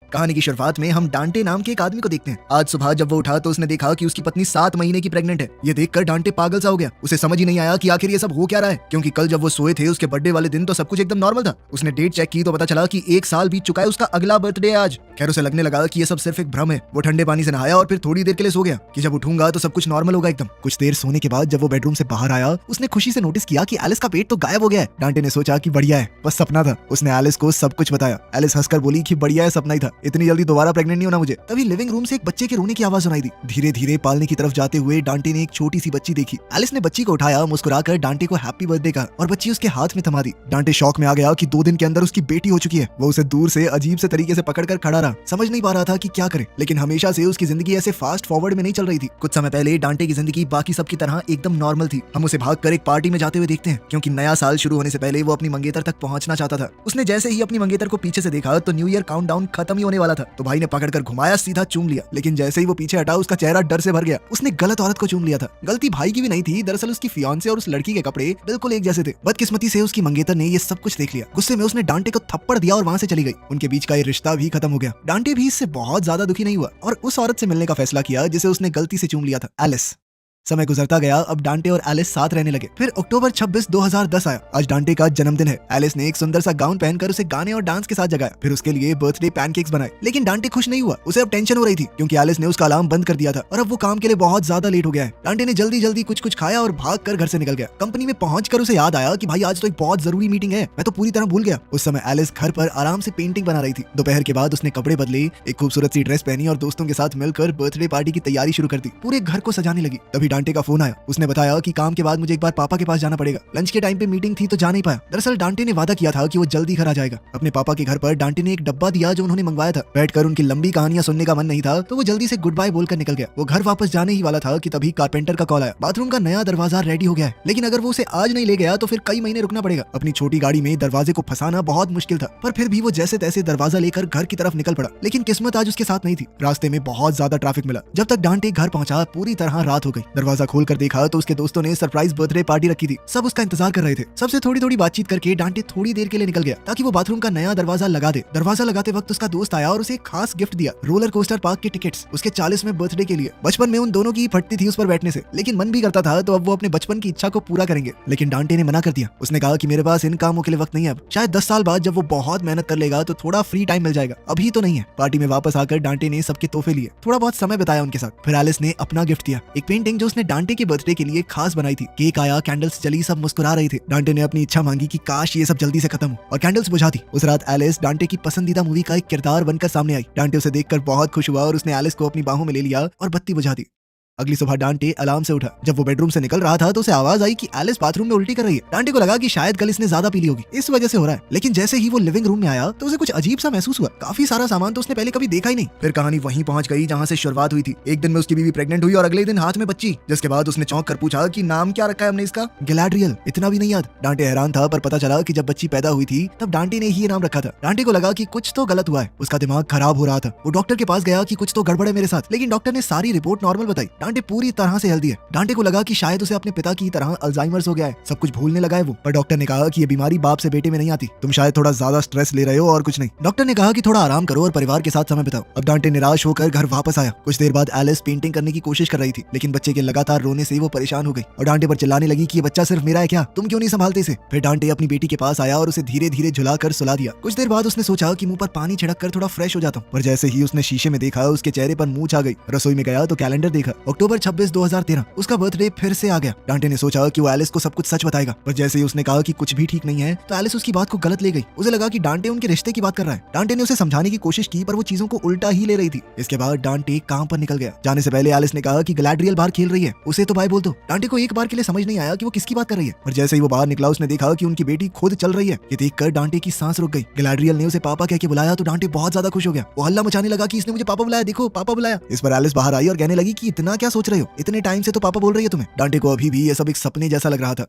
कहानी की शुरुआत में हम डांटे नाम के एक आदमी को देखते हैं। आज सुबह जब वो उठा तो उसने देखा कि उसकी पत्नी 7 महीने की प्रेग्नेंट है। ये देखकर डांटे पागल सा हो गया। उसे समझ ही नहीं आया कि आखिर ये सब हो क्या रहा है, क्योंकि कल जब वो सोए थे उसके बर्थडे वाले दिन तो सब कुछ एकदम नॉर्मल था। उसने डेट चेक की तो पता चला कि 1 साल बीत चुका है, उसका अगला बर्थडे आज। खैर उसे लगने लगा कि ये सब सिर्फ एक भ्रम है। वो ठंडे पानी से नहाया और फिर थोड़ी देर के लिए सो गया कि जब उठूंगा तो सब कुछ नॉर्मल होगा एकदम। कुछ देर सोने के बाद जब वो बेडरूम से बाहर आया उसने खुशी से नोटिस किया कि एलिस का पेट तो गायब हो गया है। डांटे ने सोचा कि बढ़िया है, बस सपना था। उसने एलिस को सब कुछ बताया। एलिस हंसकर बोली कि बढ़िया है, सपना ही था, इतनी जल्दी दोबारा प्रेग्नेंट नहीं होना मुझे। तभी लिविंग रूम से एक बच्चे के रोने की आवाज सुनाई दी। धीरे धीरे पालने की तरफ जाते हुए डांटे ने एक छोटी सी बच्ची देखी। एलिस ने बच्ची को उठाया, मुस्कुराकर डांटे को हैप्पी बर्थडे कहा और बच्ची उसके हाथ में थमा दी। डांटे शॉक में आ गया कि 2 दिन के अंदर उसकी बेटी हो चुकी है। वो उसे दूर से अजीब से तरीके से पकड़कर खड़ा रहा, समझ नहीं पा रहा था कि क्या करे। लेकिन हमेशा से उसकी जिंदगी ऐसे फास्ट फॉरवर्ड में नहीं चल रही थी। कुछ समय पहले डांटे की जिंदगी बाकी सबकी तरह एकदम नॉर्मल थी। हम उसे भागकर एक पार्टी में जाते हुए देखते हैं, क्योंकि नया साल शुरू होने से पहले वो अपनी मंगेतर तक पहुंचना चाहता था। उसने जैसे ही अपनी मंगेतर को पीछे से देखा तो न्यू ईयर काउंटडाउन खत्म ही होने वाला था। तो भाई ने पकड़कर घुमाया, सीधा चूम लिया। लेकिन जैसे ही वो पीछे हटा उसका चेहरा डर से भर गया। उसने गलत औरत को चूम लिया था। गलती भाई की भी नहीं थी, दरअसल उसकी फियांसे और उस लड़की के कपड़े बिल्कुल एक जैसे थे। बदकिस्मती से उसकी मंगेतर ने ये सब कुछ देख लिया। गुस्से में उसने डांटे को थप्पड़ दिया और वहां से चली गई। उनके बीच का ये रिश्ता भी खत्म हो गया। डांटे भी इससे बहुत ज्यादा दुखी नहीं हुआ और उस औरत से मिलने का फैसला किया जिसे उसने गलती से चूम लिया था, एलिस। समय गुजरता गया, अब डांटे और एलिस साथ रहने लगे। फिर अक्टूबर 26, 2010 आया। आज डांटे का जन्मदिन है। एलिस ने एक सुंदर सा गाउन पहनकर उसे गाने और डांस के साथ जगाया। फिर उसके लिए बर्थडे पैनकेक्स बनाए। लेकिन डांटे खुश नहीं हुआ। उसे अब टेंशन हो रही थी, क्योंकि एलिस ने उसका अलार्म बंद कर दिया था और अब वो काम के लिए बहुत ज्यादा लेट हो गया है। डांटे ने जल्दी जल्दी कुछ खाया और भाग कर घर से निकल गया। कंपनी में पहुंचकर उसे याद आया कि भाई आज तो एक बहुत जरूरी मीटिंग है, मैं तो पूरी तरह भूल गया। उस समय एलिस घर पर आराम से पेंटिंग बना रही थी। दोपहर के बाद उसने कपड़े बदले, एक खूबसूरत सी ड्रेस पहनी और दोस्तों के साथ मिलकर बर्थडे पार्टी की तैयारी शुरू कर दी। पूरे घर को सजाने लगी। तभी डांटे का फोन आया। उसने बताया कि काम के बाद मुझे एक बार पापा के पास जाना पड़ेगा। लंच के टाइम पे मीटिंग थी तो जा नहीं पाया। दरअसल डांटे ने वादा किया था कि वो जल्दी घर आ जाएगा। अपने पापा के घर पर डांटे ने एक डब्बा दिया जो उन्होंने मंगवाया था। बैठकर उनकी लंबी कहानियां सुनने का मन नहीं था तो वो जल्दी से गुड बाय बोलकर निकल गया। वो घर वापस जाने ही वाला था कि तभी कारपेंटर का कॉल आया। बाथरूम का नया दरवाजा रेडी हो गया है, लेकिन अगर वो उसे आज नहीं ले गया तो फिर कई महीने रुकना पड़ेगा। अपनी छोटी गाड़ी में दरवाजे को फंसाना बहुत मुश्किल था, पर फिर भी वो जैसे तैसे दरवाजा लेकर घर की तरफ निकल पड़ा। लेकिन किस्मत आज उसके साथ नहीं थी। रास्ते में बहुत ज्यादा ट्रैफिक मिला। जब तक डांटे घर पहुंचा पूरी तरह रात हो गई। दरवाजा खोलकर देखा तो उसके दोस्तों ने सरप्राइज बर्थडे पार्टी रखी थी। सब उसका इंतजार कर रहे थे। सबसे थोड़ी थोड़ी बातचीत करके डांटे थोड़ी देर के लिए निकल गया ताकि वो बाथरूम का नया दरवाजा लगा दे। दरवाजा लगाते वक्त उसका दोस्त आया और उसे एक खास गिफ्ट दिया, रोलर कोस्टर पार्क के टिकट्स, उसके 40वें बर्थडे के लिए। बचपन में उन दोनों की फटती थी उस पर बैठने से, लेकिन मन भी करता था तो अब वो अपने बचपन की इच्छा को पूरा करेंगे। लेकिन डांटे ने मना कर दिया। उसने कहा कि मेरे पास इन कामों के लिए वक्त नहीं है, अब शायद 10 साल बाद जब वो बहुत मेहनत कर लेगा तो थोड़ा फ्री टाइम मिल जाएगा, अभी तो नहीं है। पार्टी में वापस आकर डांटे ने सबके तोहफे लिए, थोड़ा बहुत समय बिताया उनके साथ। फिर एलिस ने अपना गिफ्ट दिया, एक पेंटिंग जो उसने डांटे के बर्थडे के लिए खास बनाई थी। केक आया, कैंडल्स जली, सब मुस्कुरा रहे थे। डांटे ने अपनी इच्छा मांगी कि काश ये सब जल्दी से खत्म हो और कैंडल्स बुझा दी। उस रात एलिस डांटे की पसंदीदा मूवी का एक किरदार बनकर सामने आई। डांटे उसे देखकर बहुत खुश हुआ और उसने एलिस को अपनी बाहों में ले लिया और बत्ती बुझा दी। अगली सुबह डांटे अलार्म से उठा। जब वो बेडरूम से निकल रहा था तो उसे आवाज आई कि एलिस बाथरूम में उल्टी कर रही है। डांटे को लगा कि शायद कल इसने ज्यादा पी ली होगी, इस वजह से हो रहा है। लेकिन जैसे ही वो लिविंग रूम में आया तो उसे कुछ अजीब सा महसूस हुआ। काफी सारा सामान तो उसने पहले कभी देखा ही नहीं। फिर कहानी वहीं पहुंच गई जहां से शुरुआत हुई थी। एक दिन में उसकी बीवी प्रेग्नेंट हुई और अगले दिन हाथ में बच्ची, जिसके बाद उसने चौंक कर पूछा कि नाम क्या रखा है हमने इसका? गैलाड्रियल। इतना भी नहीं याद। डांटे हैरान था, पर पता चला कि जब बच्ची पैदा हुई थी तब डांटे ने ही ये नाम रखा था। डांटे को लगा कि कुछ तो गलत हुआ है, उसका दिमाग खराब हो रहा था। वो डॉक्टर के पास गया कि कुछ तो गड़बड़ है मेरे साथ, लेकिन डॉक्टर ने सारी रिपोर्ट नॉर्मल बताई। डांटे पूरी तरह से हेल्दी है। डांटे को लगा कि शायद उसे अपने पिता की तरह अल्जाइमर्स हो गया है, सब कुछ भूलने लगा है वो। पर डॉक्टर ने कहा कि ये बीमारी बाप से बेटे में नहीं आती, तुम शायद थोड़ा ज्यादा स्ट्रेस ले रहे हो और कुछ नहीं। डॉक्टर ने कहा कि थोड़ा आराम करो और परिवार के साथ समय बिताओ। अब डांटे निराश होकर घर वापस आया। कुछ देर बाद एलिस पेंटिंग करने की कोशिश कर रही थी, लेकिन बच्चे के लगातार रोने से वो परेशान हो गई और डांटे पर चिल्लाने लगी कि ये बच्चा सिर्फ मेरा है क्या, तुम क्यों नहीं संभालते इसे? फिर डांटे अपनी बेटी के पास आया और उसे धीरे धीरे झुलाकर सुला दिया। कुछ देर बाद उसने सोचा कि मुंह पर पानी छिड़क कर थोड़ा फ्रेश हो जाता हूँ, पर जैसे ही उसने शीशे में देखा उसके चेहरे पर मूंछ आ गई। रसोई में गया तो कैलेंडर देखा, अक्टूबर 26, 2013 उसका बर्थडे फिर से आ गया। डांटे ने सोचा कि वो एलिस को सब कुछ सच बताएगा, पर जैसे ही उसने कहा कि कुछ भी ठीक नहीं है तो एलिस उसकी बात को गलत ले गई। उसे लगा कि डांटे उनके रिश्ते की बात कर रहा है। डांटे ने उसे समझाने की कोशिश की, पर वो चीजों को उल्टा ही ले रही थी। इसके बाद डांटे काम पर निकल गया। जाने से पहले एलिस ने कहा कि गैलाड्रियल बाहर खेल रही है, उसे तो बाय बोल दो। डांटे को एक बार के लिए समझ नहीं आया कि वो किसकी बात कर रही है, पर जैसे ही वो बाहर निकला उसने देखा कि उनकी बेटी खुद चल रही है। ये देखकर डांटे की सांस रुक गई। गैलाड्रियल ने उसे पापा कह के बुलाया तो डांटे बहुत ज्यादा खुश हो गया। वो हल्ला मचाने लगा कि इसने मुझे पापा बुलाया, देखो पापा बुलाया। इस पर एलिस बाहर आई और कहने लगी कि इतना क्या सोच रहे हो, इतने टाइम से तो पापा बोल रही है तुम्हें। डांटे को अभी भी ये सब एक सपने जैसा लग रहा था।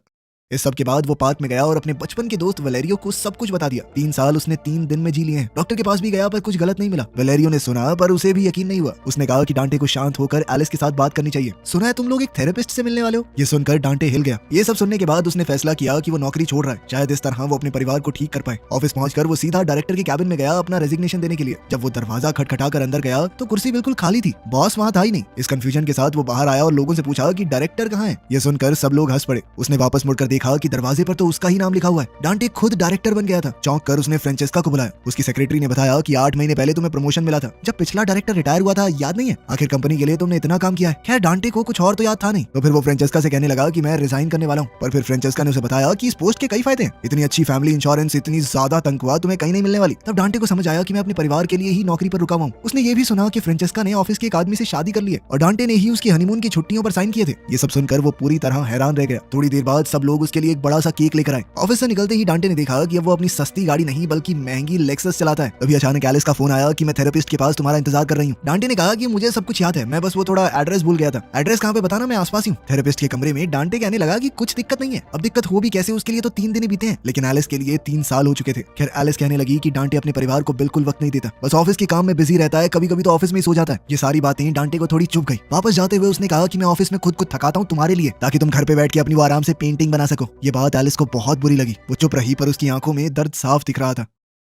इस सब के बाद वो पार्क में गया और अपने बचपन के दोस्त वलेरियो को सब कुछ बता दिया। 3 साल उसने 3 दिन में जी लिए हैं। डॉक्टर के पास भी गया पर कुछ गलत नहीं मिला। वलेरियो ने सुना पर उसे भी यकीन नहीं हुआ। उसने कहा कि डांटे को शांत होकर एलिस के साथ बात करनी चाहिए। सुना है तुम लोग एक थेरेपिस्ट से मिलने वाले हो। ये सुनकर डांटे हिल गया। ये सब सुनने के बाद उसने फैसला किया कि वो नौकरी छोड़ रहा है। शायद इस तरह वो अपने परिवार को ठीक कर पाए। ऑफिस पहुंचकर वो सीधा डायरेक्टर के कैबिन में गया अपना रेजिग्नेशन देने के लिए। जब वो दरवाजा खटखटाकर अंदर गया तो कुर्सी बिल्कुल खाली थी। बॉस वहाँ था ही नहीं। इस कंफ्यूजन के साथ वो बाहर आया और लोगों से पूछा कि डायरेक्टर कहाँ है। ये सुनकर सब लोग हंस पड़े। उसने वापस मुड़कर देखा कि दरवाजे पर तो उसका ही नाम लिखा हुआ है। डांटे खुद डायरेक्टर बन गया था। चौंक कर उसने फ्रेंचेस्का को बुलाया। उसकी सेक्रेटरी ने बताया कि 8 महीने पहले तुम्हें प्रमोशन मिला था जब पिछला डायरेक्टर रिटायर हुआ था, याद नहीं है? आखिर कंपनी के लिए तुमने इतना काम किया है। खैर डांटे को कुछ और तो याद था नहीं। तो फिर वो फ्रेंचेस्का से कहने लगा कि मैं रिजाइन करने वाला हूँ। पर फिर फ्रेंचेस्का ने उसे बताया कि इस पोस्ट के कई फायदे हैं। इतनी अच्छी फैमिली इंश्योरेंस, इतनी ज्यादा तनख्वाह तुम्हें कहीं नहीं मिलने वाली। तब डांटे को समझ आया कि मैं अपने परिवार के लिए ही नौकरी पर रुका हुआ हूँ। उसने ये भी सुना कि फ्रेंचेस्का ने ऑफिस के एक आदमी से शादी कर ली है और डांटे ने ही उसकी हनीमून की छुट्टियों पर साइन किए थे। ये सब सुनकर वो पूरी तरह हैरान रह गया। थोड़ी देर बाद सब लोग उसके लिए एक बड़ा सा केक लेकर आए। ऑफिस से निकलते ही डांटे ने देखा कि अब वो अपनी सस्ती गाड़ी नहीं बल्कि महंगी लेक्सस चलाता है। तभी अचानक एलिस का फोन आया कि मैं थेरेपिस्ट के पास तुम्हारा इंतजार कर रही हूँ। डांटे ने कहा कि मुझे सब कुछ याद है, मैं बस वो थोड़ा एड्रेस भूल गया था। एड्रेस कहाँ पे बताना, मैं आसपास ही हूँ। थेरेपिस्ट के कमरे में डांटे कहने लगा कि कुछ दिक्कत नहीं है। अब दिक्कत हो भी कैसे, उसके लिए तो 3 दिन ही बीते हैं, लेकिन एलिस के लिए 3 साल हो चुके थे। खैर एलिस कहने लगी कि डांटे अपने परिवार को बिल्कुल वक्त नहीं देता, बस ऑफिस के काम में बिजी रहता है, कभी कभी तो ऑफिस में ही सो जाता है। ये सारी बातें डांटे को थोड़ी चुभ गई। वापस जाते हुए उसने कहा कि मैं ऑफिस में खुद को थकाता हूँ तुम्हारे लिए, ताकि तुम घर पे बैठ के अपनी वो आराम से पेंटिंग बना सको। ये बात एलिस को बहुत बुरी लगी। वो चुप रही पर उसकी आंखों में दर्द साफ दिख रहा था।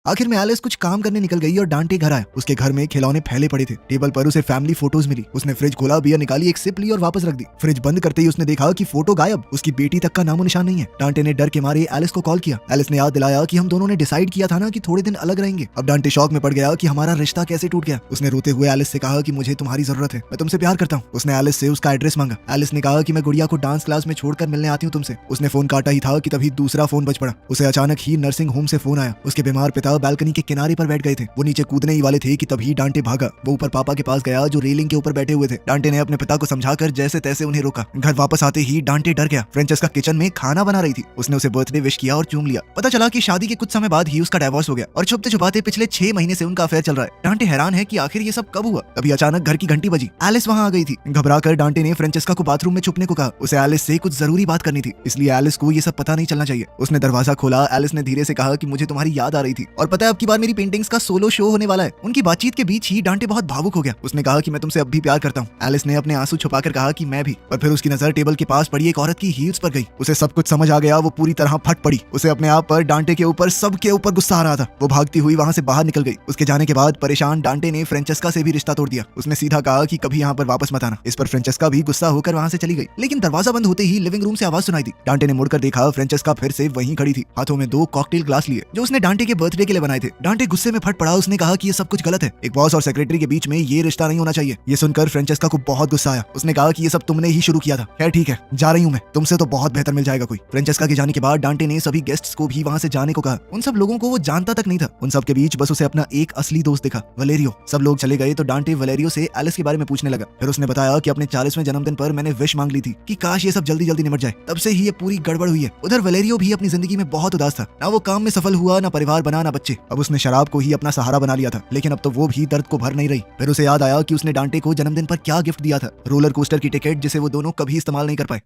आखिर में एलिस कुछ काम करने निकल गई और डांटे घर आया। उसके घर में खिलौने फैले पड़े थे। टेबल पर उसे फैमिली फोटोज मिली। उसने फ्रिज खोला, बियर निकाली, एक सिप ली और वापस रख दी। फ्रिज बंद करते ही उसने देखा कि फोटो गायब, उसकी बेटी तक का नामो निशान नहीं है। डांटे ने डर के मारे एलिस को कॉल किया। एलिस ने याद दिलाया कि हम दोनों ने डिसाइड किया था ना कि थोड़े दिन अलग रहेंगे। अब डांटे शॉक में पड़ गया कि हमारा रिश्ता कैसे टूट गया। उसने रोते हुए एलिस से कहा कि मुझे तुम्हारी जरूरत है, मैं तुमसे प्यार करता हूँ। उसने एलिस से उसका एड्रेस मांगा। एलिस ने कहा कि मैं गुड़िया को डांस क्लास में छोड़कर मिलने आती हूँ तुमसे। उसने फोन काटा ही था कि तभी दूसरा फोन बज पड़ा। उसे अचानक ही नर्सिंग होम से फोन आया। उसके बीमार पिता बालकनी के किनारे पर बैठ गए थे। वो नीचे कूदने ही वाले थे कि तभी डांटे भागा। वो ऊपर पापा के पास गया जो रेलिंग के ऊपर बैठे हुए थे। डांटे ने अपने पिता को समझाकर जैसे तैसे उन्हें रोका। घर वापस आते ही डांटे डर गया। फ्रेंचेस्का किचन में खाना बना रही थी। उसने उसे बर्थडे विश किया और चूम लिया। पता चला कि शादी के कुछ समय बाद ही उसका डिवोर्स हो गया और छुपते छुपाते पिछले 6 महीने से उनका अफेयर चल रहा है। डांटे हैरान है कि आखिर ये सब कब हुआ। तभी अचानक घर की घंटी बजी। एलिस वहाँ आ गई थी। घबराकर डांटे ने फ्रेंचेस्का को बाथरूम में छुपने को कहा। उसे एलिस से कुछ जरूरी बात करनी थी, इसलिए एलिस को ये सब पता नहीं चलना चाहिए। उसने दरवाजा खोला। एलिस ने धीरे से कहा कि मुझे तुम्हारी याद आ रही थी और पता है अब की बार मेरी पेंटिंग्स का सोलो शो होने वाला है। उनकी बातचीत के बीच ही डांटे बहुत भावुक हो गया। उसने कहा कि मैं तुमसे अब भी प्यार करता हूँ। एलिस ने अपने आंसू छुपाकर कहा कि मैं भी। पर फिर उसकी नजर टेबल के पास पड़ी एक औरत की हील्स पर गई। उसे सब कुछ समझ आ गया। वो पूरी तरह फट पड़ी। उसे अपने आप पर, डांटे के ऊपर, सबके ऊपर गुस्सा आ रहा था। वो भागती हुई वहां से बाहर निकल गई। उसके जाने के बाद परेशान डांटे ने फ्रेंचेस्का से भी रिश्ता तोड़ दिया। उसने सीधा कहा कि कभी यहाँ पर वापस मत आना। इस पर फ्रेंचेस्का भी गुस्सा होकर वहां से चली गई। लेकिन दरवाजा बंद होते ही लिविंग रूम से आवाज सुनाई दी। डांटे ने मुड़कर देखा, फ्रेंचेस्का फिर से वहीं खड़ी थी, हाथों में 2 कॉकटेल ग्लास लिए जो उसने डांटे के बर्थडे के लिए बनाए थे। डांटे गुस्से में फट पड़ा। उसने कहा कि ये सब कुछ गलत है। एक बॉस और सेक्रेटरी के बीच में ये रिश्ता नहीं होना चाहिए। ये सुनकर फ्रेंचेस्का को बहुत गुस्सा आया। उसने कहा कि ये सब तुमने ही शुरू किया था। खैर ठीक है, जा रही हूँ मैं, तुमसे तो बहुत बेहतर मिल जाएगा कोई। फ्रेंचेस्का के जाने के बाद डांटे ने सभी गेस्ट्स को भी वहां से जाने को कहा। उन सब लोगों को वो जानता तक नहीं था। उन सब के बीच बस उसे अपना एक असली दोस्त दिखा, वलेरियो। सब लोग चले गए तो डांटे वलेरियो से एलिस के बारे में पूछने लगा। फिर उसने बताया कि अपने 40वें जन्मदिन पर मैंने विश मांग ली थी कि काश ये सब जल्दी जल्दी निमट जाए। तब से ही ये पूरी गड़बड़ हुई है। उधर वलेरियो भी अपनी जिंदगी में बहुत उदास था। ना वो काम में सफल हुआ, ना परिवार बना, ना बच्चे। अब उसने शराब को ही अपना सहारा बना लिया था। लेकिन अब तो वो भी दर्द को भर नहीं रही। फिर उसे याद आया कि उसने डांटे को जन्मदिन पर क्या गिफ्ट दिया था, रोलर कोस्टर की टिकट, जिसे वो दोनों कभी इस्तेमाल नहीं कर पाए।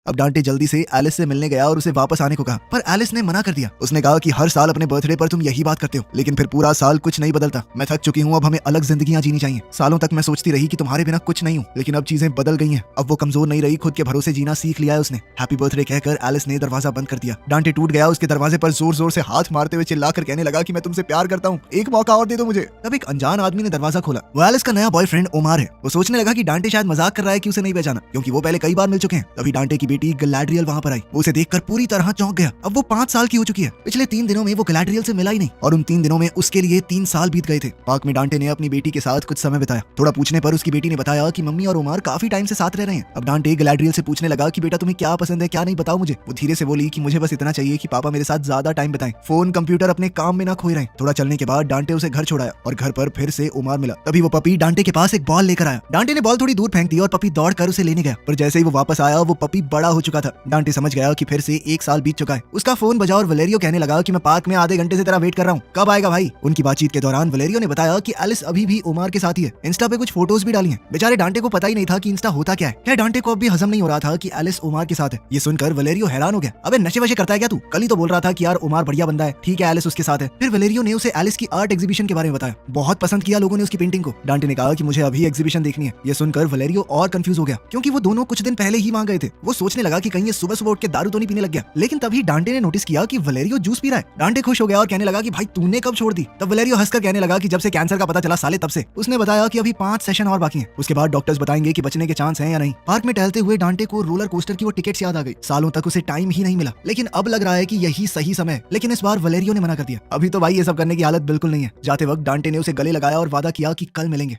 अब डांटे जल्दी से एलिस से मिलने गया और उसे वापस आने को कहा, पर एलिस ने मना कर दिया। उसने कहा कि हर साल अपने बर्थडे पर तुम यही बात करते हो, लेकिन फिर पूरा साल कुछ नहीं बदलता। मैं थक चुकी हूँ, अब हमें अलग जिंदगियां जीनी चाहिए। सालों तक मैं सोचती रही कि तुम्हारे बिना कुछ नहीं हूँ, लेकिन अब चीजें बदल गई हैं। अब वो कमजोर नहीं रही, खुद के भरोसे जीना सीख लिया है उसने। हैप्पी बर्थडे कहकर एलिस ने दरवाजा बंद कर दिया। डांटे टूट गया। उसके दरवाजे पर जोर जोर से हाथ मारते हुए चिल्लाकर कहने लगा कि मैं तुमसे प्यार करता हूँ, एक मौका और दे दो मुझे। तब एक अनजान आदमी ने दरवाजा खोला। वो एलिस का नया बॉयफ्रेंड ओमार है। वो सोचने लगा कि डांटे शायद मजाक कर रहा है कि उसे नहीं पहचाना, क्योंकि वो पहले कई बार मिल चुके हैं। तभी डांटे की बेटी गैलाड्रियल वहां पर आई। वो उसे देखकर पूरी तरह चौंक गया। अब वो 5 साल की हो चुकी है। पिछले 3 दिनों में वो गैलाड्रियल से मिला ही नहीं और उन 3 दिनों में उसके लिए 3 साल बीत गए थे। पार्क में डांटे ने अपनी बेटी के साथ कुछ समय बिताया। थोड़ा पूछने पर उसकी बेटी ने बताया कि मम्मी और ओमार काफी टाइम से साथ रह रहे हैं। अब डांटे गैलाड्रियल से पूछने लगा कि बेटा तुम्हें क्या पसंद है, क्या नहीं, बताओ मुझे। वो धीरे से बोली कि मुझे बस इतना चाहिए कि पापा मेरे साथ ज्यादा टाइम बिताएं, फोन कंप्यूटर अपने काम में ना खोए रहें। थोड़ा चलने के बाद डांटे उसे घर छोड़ाया और घर पर फिर से ओमार मिला। तभी वो पपी डांटे के पास एक बॉल लेकर आया। डांटे ने बॉल थोड़ी दूर फेंक दी और पपी दौड़ कर उसे लेने गया, पर जैसे ही वो वापस आया वो पपी बड़ा हो चुका था। डांटे समझ गया कि फिर से 1 साल बीत चुका है। उसका फोन बजा और वलेरियो कहने लगा कि मैं पार्क में आधे घंटे से तेरा वेट कर रहा हूँ, कब आएगा भाई। उनकी बातचीत के दौरान वलेरियो ने बताया कि एलिस अभी भी ओमार के साथ ही है, इंस्टा पे कुछ फोटोज भी डाली हैं। बेचारे डांटे को पता ही नहीं था कि इंस्टा होता क्या है। क्या डांटे को अब भी हजम नहीं हो रहा था कि एलिस ओमार के साथ है। ये सुनकर वलेरियो हैरान हो गया। अबे नशे वशे करता है क्या तू? कल ही तो बोल रहा था कि यार ओमार बढ़िया बंदा है, ठीक है एलिस उसके साथ है। फिर वलेरियो ने उसे एलिस की आर्ट एग्जीबिशन के बारे में बताया। बहुत पसंद किया लोगों ने उसकी पेंटिंग को। डांटे ने कहा कि मुझे अभी एग्जीबिशन देखनी है। ये सुनकर वलेरियो और कंफ्यूज हो गया, क्योंकि वो दोनों कुछ दिन पहले ही वहां गए थे। वो सोचने लगा कि कहीं ये सुबह सुबह उठ के दारू तो नहीं पीने लग गया। लेकिन तभी डांटे ने नोटिस किया कि वलेरियो जूस पी रहा है। डांटे खुश हो गया और कहने लगा कि भाई तूने कब छोड़ दी? तब वलेरियो हंसकर कहने लगा कि जब से कैंसर का पता चला साले तब से। उसने बताया कि अभी 5 सेशन और बाकी हैं, उसके बाद डॉक्टर्स बताएंगे कि बचने के चांस हैं या नहीं। पार्क में टहलते हुए डांटे को रोलर कोस्टर की वो टिकट्स याद आ गई। सालों तक उसे टाइम ही नहीं मिला, लेकिन अब लग रहा है कि यही सही समय है। लेकिन इस बार वलेरियो ने मना कर दिया। अभी तो भाई ये सब करने की हालत बिल्कुल नहीं है। जाते वक्त डांटे ने उसे गले लगाया और वादा किया कि कल मिलेंगे।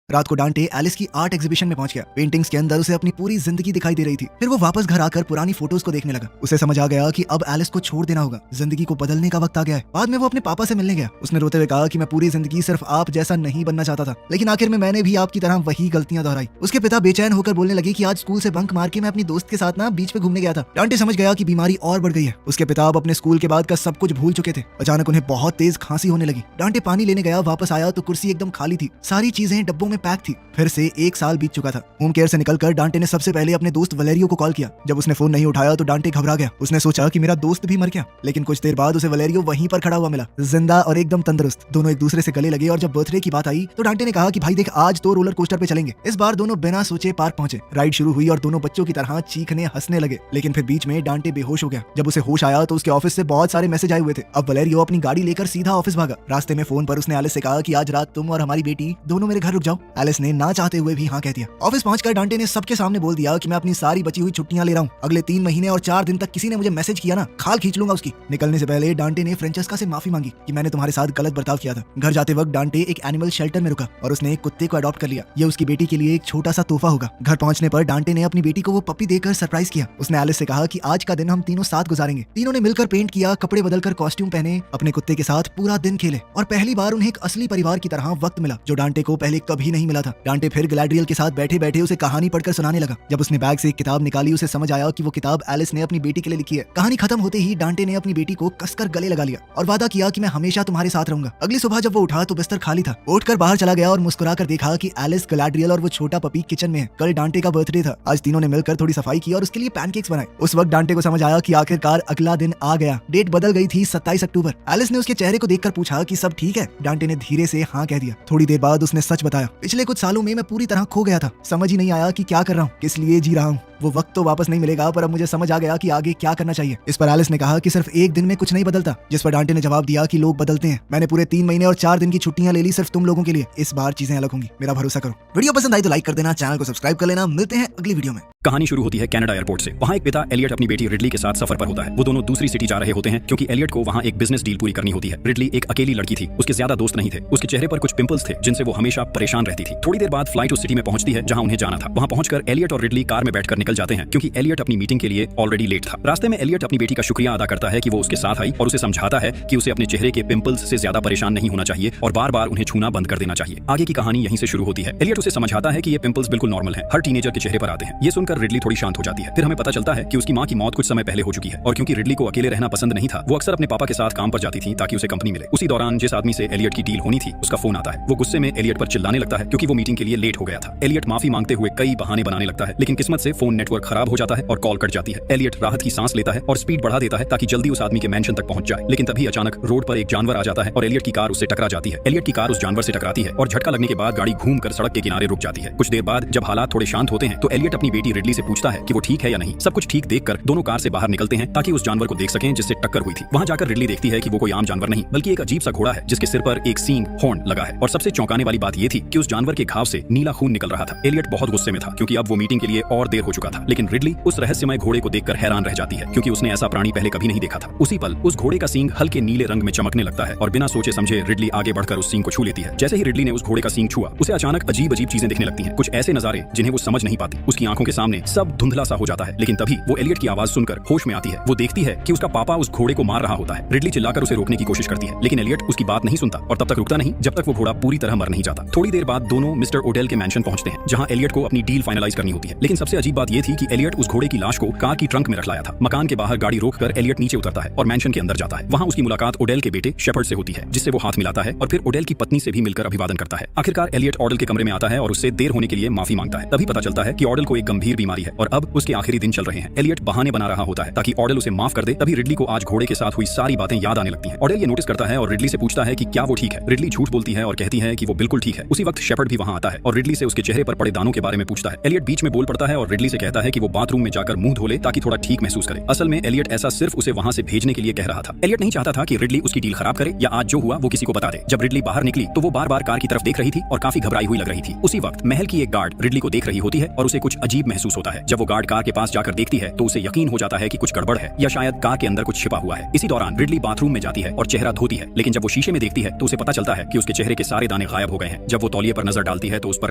रात को डांटे एलिस की आर्ट एग्जीबिशन में पहुंच गया। पेंटिंग्स के अंदर उसे अपनी पूरी जिंदगी दिखाई दे रही थी। फिर वो वापस घर आकर पुरानी फोटोज को देखने लगा। उसे समझ आ गया कि अब एलिस को छोड़ देना होगा, जिंदगी को बदलने का वक्त आ गया है। बाद में वो अपने पापा से मिलने गया। उसने रोते हुए कहा कि मैं पूरी जिंदगी सिर्फ आप जैसा नहीं बनना चाहता था, लेकिन आखिर में मैंने भी आपकी तरह वही गलतियां दोहराई। उसके पिता बेचैन होकर बोलने लगे कि आज स्कूल से बंक मार के मैं अपनी दोस्त के साथ ना बीच पे घूमने गया था। डांटे समझ गया कि बीमारी और बढ़ गई है। उसके पिता अब अपने स्कूल के बाद का सब कुछ भूल चुके थे। अचानक उन्हें बहुत तेज खांसी होने लगी। डांटे पानी लेने गया, वापस आया तो कुर्सी एकदम खाली थी, सारी चीजें डब्बों में पैक थी। फिर से 1 साल बीत चुका था। होम केयर से निकलकर डांटे ने सबसे पहले अपने दोस्त वलेरियो को कॉल किया। जब उसने फोन नहीं उठाया तो डांटे घबरा गया। उसने सोचा कि मेरा दोस्त भी मर गया, लेकिन कुछ देर बाद उसे वलेरियो वहीं पर खड़ा हुआ मिला, जिंदा और एकदम तंदुरुस्त। दोनों एक दूसरे से गले लगे और जब बर्थडे की बात आई तो डांटे ने कहा कि भाई देख आज तो रोलर कोस्टर पे चलेंगे। इस बार दोनों बिना सोचे पार्क पहुंचे। राइड शुरू हुई और दोनों बच्चों की तरह चीखने हंसने लगे, लेकिन फिर बीच में डांटे बेहोश हो गया। जब उसे होश आया तो उसके ऑफिस से बहुत सारे मैसेज आए हुए थे। अब वलेरियो अपनी गाड़ी लेकर सीधा ऑफिस भागा। रास्ते में फोन पर उसने एलिस से कहा कि आज रात तुम और हमारी बेटी दोनों मेरे घर रुक जाओ। एलिस ने ना चाहते हुए भी हाँ कह दिया। ऑफिस पहुंचकर डांटे ने सबके सामने बोल दिया कि मैं अपनी सारी बची हुई छुट्टियां ले रहा हूं। अगले 3 महीने और 4 दिन तक किसी ने मुझे मैसेज किया ना, खाल खींच लूंगा उसकी। निकलने से पहले डांटे ने फ्रेंचेस्का से माफी मांगी कि मैंने तुम्हारे साथ गलत बर्ताव किया था। घर जाते वक्त डांटे एक एनिमल शेल्टर में रुका और उसने एक कुत्ते को अडॉप्ट कर लिया। ये उसकी बेटी के लिए एक छोटा सा तोहफा होगा। घर पहुंचने पर डांटे ने अपनी बेटी को वो पप्पी देकर सरप्राइज किया। उसने एलिस से कहा कि आज का दिन हम तीनों साथ गुजारेंगे। तीनों ने मिलकर पेंट किया, कपड़े बदलकर कॉस्ट्यूम पहने, अपने कुत्ते के साथ पूरा दिन खेले और पहली बार उन्हें एक असली परिवार की तरह वक्त मिला, जो डांटे को पहले कभी नहीं मिला था। डांटे फिर गैलाड्रियल के साथ बैठे बैठे उसे कहानी पढ़कर सुनाने लगा। जब उसने बैग से एक किताब निकाली उसे समझ आया कि वो किताब एलिस ने अपनी बेटी के लिए लिखी है। कहानी खत्म होते ही डांटे ने अपनी बेटी को कसकर गले लगा लिया और वादा किया कि मैं हमेशा तुम्हारे साथ रहूंगा। अगली सुबह जब वो उठा तो बिस्तर खाली था। उठकर बाहर चला गया और मुस्कुराकर देखा कि एलिस, गैलाड्रियल और वो छोटा पपी किचन में है। कल डांटे का बर्थडे था। आज तीनों ने मिलकर थोड़ी सफाई की और उसके लिए पैनकेक्स बनाए। उस वक्त डांटे को समझ आया कि आखिरकार अगला दिन आ गया। डेट बदल गई थी, 27 अक्टूबर। एलिस ने उसके चेहरे को देखकर पूछा कि सब ठीक है। डांटे ने धीरे से हाँ कह दिया। थोड़ी देर बाद उसने सच बताया, पिछले कुछ सालों में मैं पूरी तरह खो गया था। समझ ही नहीं आया कि क्या कर रहा हूँ, किस लिए जी रहा हूँ। वो वक्त तो वापस नहीं मिलेगा, पर अब मुझे समझ आ गया कि आगे क्या करना चाहिए। इस पर एलिस ने कहा कि सिर्फ एक दिन में कुछ नहीं बदलता। जिस पर डांटे ने जवाब दिया कि लोग बदलते हैं। मैंने पूरे 3 महीने और 4 दिन की छुट्टियां ले ली सिर्फ तुम लोगों के लिए। इस बार चीजें अलग होंगी, मेरा भरोसा करो। वीडियो पसंद आई तो लाइक कर देना, चैनल को सब्सक्राइब कर लेना। मिलते हैं अगली वीडियो में। कहानी शुरू होती है कनाडा एयरपोर्ट से। वहाँ एक पिता एलियट अपनी बेटी रिडली के साथ सफर पर होता है। वो दोनों दूसरी सिटी जा रहे होते हैं क्योंकि एलियट को वहाँ एक बिजनेस डील पूरी करनी होती है। रिडली एक अकेली लड़की थी, उसके ज्यादा दोस्त नहीं थे। उसके चेहरे पर कुछ पिंपल्स थे जिनसे वो हमेशा परेशान रहती थी। थोड़ी देर बाद फ्लाइट उस सिटी में पहुंचती है जहाँ उन्हें जाना था। वहाँ पहुंचकर एलियट और रिडली कार में बैठकर निकल जाते हैं क्योंकि एलियट अपनी मीटिंग के लिए ऑलरेडी लेट था। रास्ते में एलियट अपनी बेटी का शुक्रिया अदा करता है कि वो उसके साथ आई और उसे समझाता है कि उसे अपने चेहरे के पिंपल्स से ज्यादा परेशान नहीं होना चाहिए और बार बार उन्हें छूना बंद कर देना चाहिए। आगे की कहानी यहीं से शुरू होती है। एलियट उसे समझाता है कि ये पिंपल्स बिल्कुल नॉर्मल है, हर टीनेजर के चेहरे पर आते हैं। ये सुनकर रिडली थोड़ी शांत हो जाती है। फिर हमें पता चलता है कि उसकी माँ की मौत कुछ समय पहले हो चुकी है और क्योंकि रिडली को अकेले रहना पसंद नहीं था, वो अक्सर अपने पापा के साथ काम पर जाती थी ताकि उसे कंपनी मिले। उसी दौरान जिस आदमी से एलियट की डील होनी थी उसका फोन आता है। वो गुस्से में एलियट पर चिल्लाने लगता है क्योंकि वो मीटिंग के लिए लेट हो गया था। एलियट माफी मांगते हुए कई बहाने बनाने लगता है, लेकिन किस्मत से फोन नेटवर्क खराब हो जाता है और कॉल कट जाती है। एलियट राहत की सांस लेता है और स्पीड बढ़ा देता है ताकि जल्दी उस आदमी के मैंशन तक पहुंच जाए। लेकिन तभी अचानक रोड पर एक जानवर आ जाता है और एलियट की कार उससे टकरा जाती है। एलियट की कार उस जानवर से टकराती है और झटका लगने के बाद गाड़ी घूमकर सड़क के किनारे रुक जाती है। कुछ देर बाद जब हालात थोड़े शांत होते हैं तो एलियट अपनी बेटी रिडली से पूछता है कि वो ठीक है या नहीं। सब कुछ ठीक देखकर दोनों कार से बाहर निकलते हैं ताकि उस जानवर को देख सकें जिससे टक्कर हुई थी। वहां जाकर रिडली देखती है कि वो कोई आम जानवर नहीं बल्कि एक अजीब सा घोड़ा है जिसके सिर पर एक सींग हॉर्न लगा है। और सबसे चौंकाने वाली बात ये थी कि उस जानवर के घाव से नीला खून निकल रहा था। एलियट बहुत गुस्से में था क्योंकि अब वो मीटिंग के लिए और देर हो चुका था। लेकिन रिडली उस रहस्यमय घोड़े को देखकर हैरान रह जाती है क्योंकि उसने ऐसा प्राणी पहले कभी नहीं देखा था। उसी पल उस घोड़े का सींग हल्के नीले रंग में चमकने लगता है और बिना सोचे समझे रिडली आगे बढ़कर उस सींग को छू लेती है। जैसे ही रिडली ने उस घोड़े का सींग छुआ, उसे अचानक अजीब अजीब चीजें दिखने लगती हैं, कुछ ऐसे नजारे जिन्हें वो समझ नहीं पाती। उसकी आंखों के सामने सामने सब धुंधला सा हो जाता है। लेकिन तभी वो एलियट की आवाज सुनकर होश में आती है। वो देखती है कि उसका पापा उस घोड़े को मार रहा होता है। रिडली चिल्लाकर उसे रोकने की कोशिश करती है, लेकिन एलियट उसकी बात नहीं सुनता और तब तक रुकता नहीं जब तक वो घोड़ा पूरी तरह मर नहीं जाता। थोड़ी देर बाद दोनों मिस्टर ओडेल के मैंशन पहुंचते हैं, जहां एलियट को अपनी डील फाइनलाइज करनी होती है। लेकिन सबसे अजीब बात यह थी कि एलियट उस घोड़े की लाश को कार की ट्रंक में रख लाया था। मकान के बाहर गाड़ी रोककर एलियट नीचे उतरता है और मैंशन के अंदर जाता है। वहां उसकी मुलाकात ओडेल के बेटे शेपर्ड से होती है, जिससे वो हाथ मिलाता है और फिर ओडेल की पत्नी से भी मिलकर अभिवादन करता है। आखिरकार एलियट ओडेल के कमरे में आता है और उससे देर होने के लिए माफी मांगता है। तभी पता चलता है कि ओडेल को एक गंभीर बीमारी है और अब उसके आखिरी दिन चल रहे हैं। एलियट बहाने बना रहा होता है ताकि ओडेल उसे माफ कर दे। तभी रिडली को आज घोड़े के साथ हुई सारी बातें याद आने लगती हैं। ओडेल ये नोटिस करता है और रिडली से पूछता है कि क्या वो ठीक है। रिडली झूठ बोलती है और कहती है कि वो बिल्कुल ठीक है। उसी वक्त शेपर्ड भी वहां आता है और रिडली से उसके चेहरे पर पड़े दानों के बारे में पूछता है। एलियट बीच में बोल पड़ता है और रिडली से कहता है कि वो बाथरूम में जाकर मुंह धो ले ताकि थोड़ा ठीक महसूस करे। असल में एलियट ऐसा सिर्फ उसे वहां से भेजने के लिए कह रहा था। एलियट नहीं चाहता था कि रिडली उसकी डील खराब करे या आज जो हुआ वो किसी को बता दे। जब रिडली बाहर निकली तो वो बार-बार कार की तरफ देख रही थी और काफी घबराई हुई लग रही थी। उसी वक्त महल की एक गार्ड रिडली को देख रही होती है और उसे कुछ अजीब महसूस होता है। जब वो गार्ड कार के पास जाकर देखती है तो उसे यकीन हो जाता है कि कुछ गड़बड़ है या शायद कार के अंदर कुछ छिपा हुआ है। इसी दौरान रिडली बाथरूम में जाती है और चेहरा धोती है, लेकिन जब वो शीशे में देखती है तो उसे पता चलता है कि उसके चेहरे के सारे दाने गायब हो गए हैं। जब वो तौलिए पर नजर डालती है तो उस पर